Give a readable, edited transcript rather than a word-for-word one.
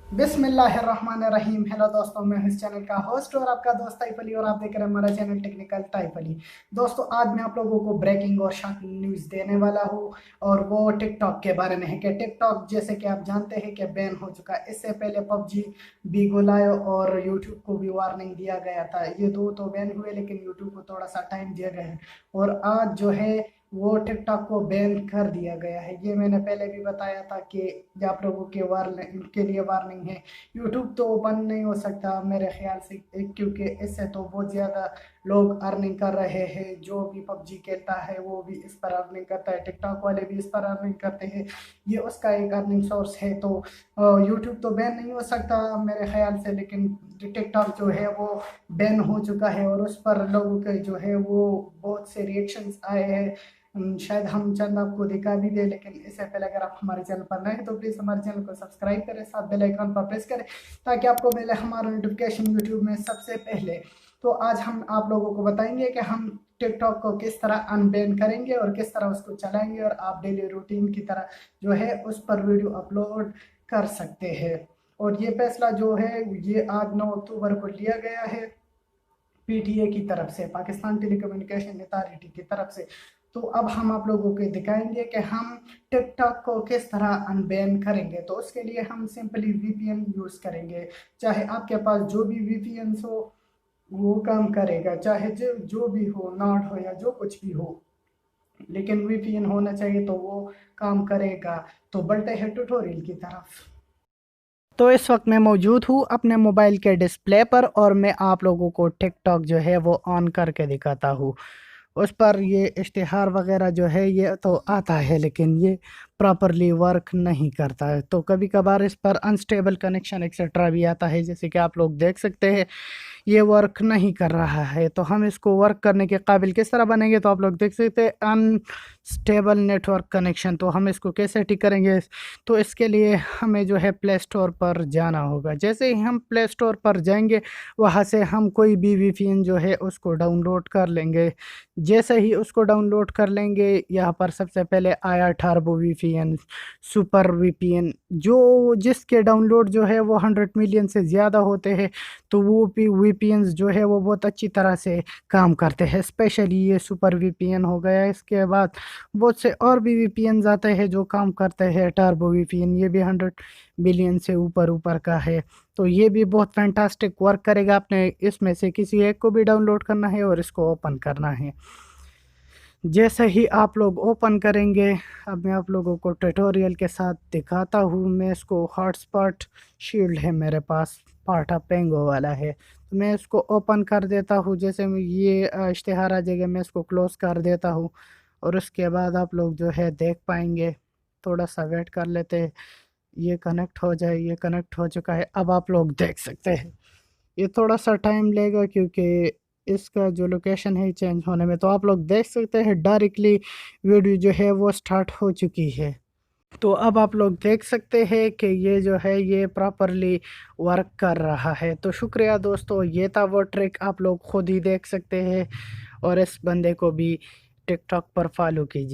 बिस्मिल्लाहिर्रहमानिर्रहीम। हेलो दोस्तों, मैं इस चैनल का होस्ट और आपका दोस्त टाइप अली, और आप देख रहे हैं हमारा चैनल टेक्निकल टाइप अली। दोस्तों, आज मैं आप लोगों को ब्रेकिंग और शॉकिंग न्यूज़ देने वाला हूँ, और वो टिकटॉक के बारे में है कि टिकटॉक जैसे कि आप जानते हैं कि बैन हो चुका है। इससे पहले पबजी भी गुलायो और यूट्यूब को भी वार्निंग दिया गया था। ये दो तो बैन हुए, लेकिन यूट्यूब को थोड़ा सा टाइम दिया गया है, और आज जो है वो टिकटॉक को बैन कर दिया गया है। ये मैंने पहले भी बताया था कि आप लोगों के वार्निंग के लिए वार्निंग है। यूट्यूब तो बंद नहीं हो सकता मेरे ख्याल से, क्योंकि इससे तो बहुत ज़्यादा लोग अर्निंग कर रहे हैं। जो भी पबजी खेलता है वो भी इस पर अर्निंग करता है, टिकटॉक वाले भी इस पर अर्निंग करते हैं। ये उसका एक अर्निंग सोर्स है। तो यूट्यूब तो बैन नहीं हो सकता मेरे ख्याल से, लेकिन टिकटॉक जो है वो बैन हो चुका है, और उस पर लोगों के जो है वो बहुत से रिएक्शंस आए हैं। शायद हम चंद आपको दिखा भी दे, लेकिन इससे पहले अगर आप हमारे चैनल पर नए हैं तो प्लीज़ हमारे चैनल को सब्सक्राइब करें, साथ बेल आइकन पर प्रेस करें, ताकि आपको मिले हमारा नोटिफिकेशन यूट्यूब में सबसे पहले। तो आज हम आप लोगों को बताएंगे कि हम टिकटॉक को किस तरह अनबैन करेंगे और किस तरह उसको चलाएंगे, और आप डेली रूटीन की तरह जो है उस पर वीडियो अपलोड कर सकते हैं। और ये फैसला जो है ये आज 9 अक्टूबर को लिया गया है पीटीए की तरफ से, पाकिस्तान टेलीकम्युनिकेशन अथॉरिटी की तरफ से। तो अब हम आप लोगों को दिखाएंगे कि हम टिकटॉक को किस तरह अनबैन करेंगे। तो उसके लिए हम सिंपली वीपीएन यूज़ करेंगे। चाहे आपके पास जो भी वीपीएन हो वो काम करेगा, चाहे जो भी हो, नॉट हो या जो कुछ भी हो, लेकिन वीपीएन होना चाहिए तो वो काम करेगा। तो बढ़ते हैं ट्यूटोरियल की तरफ। तो इस वक्त मैं मौजूद हूँ अपने मोबाइल के डिस्प्ले पर, और मैं आप लोगों को टिकटॉक जो है वो ऑन करके दिखाता हूँ। उस पर ये इश्तिहार वगैरह जो है ये तो आता है, लेकिन ये प्रॉपरली वर्क नहीं करता है। तो कभी कभार इस पर अनस्टेबल कनेक्शन एक्सेट्रा भी आता है, जैसे कि आप लोग देख सकते हैं ये वर्क नहीं कर रहा है। तो हम इसको वर्क करने के काबिल किस तरह बनेंगे, तो आप लोग देख सकते हैं अनस्टेबल नेटवर्क कनेक्शन। तो हम इसको कैसे ठीक करेंगे, तो इसके लिए हमें जो है प्ले स्टोर पर जाना होगा। जैसे ही हम प्ले स्टोर पर जाएंगे, वहाँ से हम कोई भी वीपीएन जो है उसको डाउनलोड कर लेंगे। जैसे ही उसको डाउनलोड कर लेंगे, यहाँ पर सबसे पहले आया टर्बो वीपीएन, सुपर वीपीएन, जो जिसके डाउनलोड जो है वो 100 मिलियन से ज़्यादा होते हैं। तो वो भी वीपीएन्स जो है वो बहुत अच्छी तरह से काम करते हैं। स्पेशली ये सुपर वीपीएन हो गया। इसके बाद बहुत से और भी वीपीएन्स आते हैं जो काम करते हैं। टर्बो वीपीएन ये भी 100 मिलियन से ऊपर ऊपर का है। तो ये भी बहुत फैंटास्टिक वर्क करेगा। आपने इसमें से किसी एक को भी डाउनलोड करना है और इसको ओपन करना है। जैसे ही आप लोग ओपन करेंगे, अब मैं आप लोगों को ट्यूटोरियल के साथ दिखाता हूँ। मैं इसको हॉटस्पॉट शील्ड है मेरे पास, पाटा पेंगो वाला है, तो मैं इसको ओपन कर देता हूँ। जैसे ये इश्तिहार आ जाएगा, मैं इसको क्लोज़ कर देता हूँ, और उसके बाद आप लोग जो है देख पाएंगे। थोड़ा सा वेट कर लेते हैं, ये कनेक्ट हो जाए। ये कनेक्ट हो चुका है, अब आप लोग देख सकते हैं। ये थोड़ा सा टाइम लेगा क्योंकि इसका जो लोकेशन है चेंज होने में। तो आप लोग देख सकते हैं डायरेक्टली वीडियो जो है वो स्टार्ट हो चुकी है। तो अब आप लोग देख सकते हैं कि ये जो है ये प्रॉपरली वर्क कर रहा है। तो शुक्रिया दोस्तों, ये था वो ट्रिक, आप लोग खुद ही देख सकते हैं, और इस बंदे को भी टिकटॉक पर फॉलो कीजिए।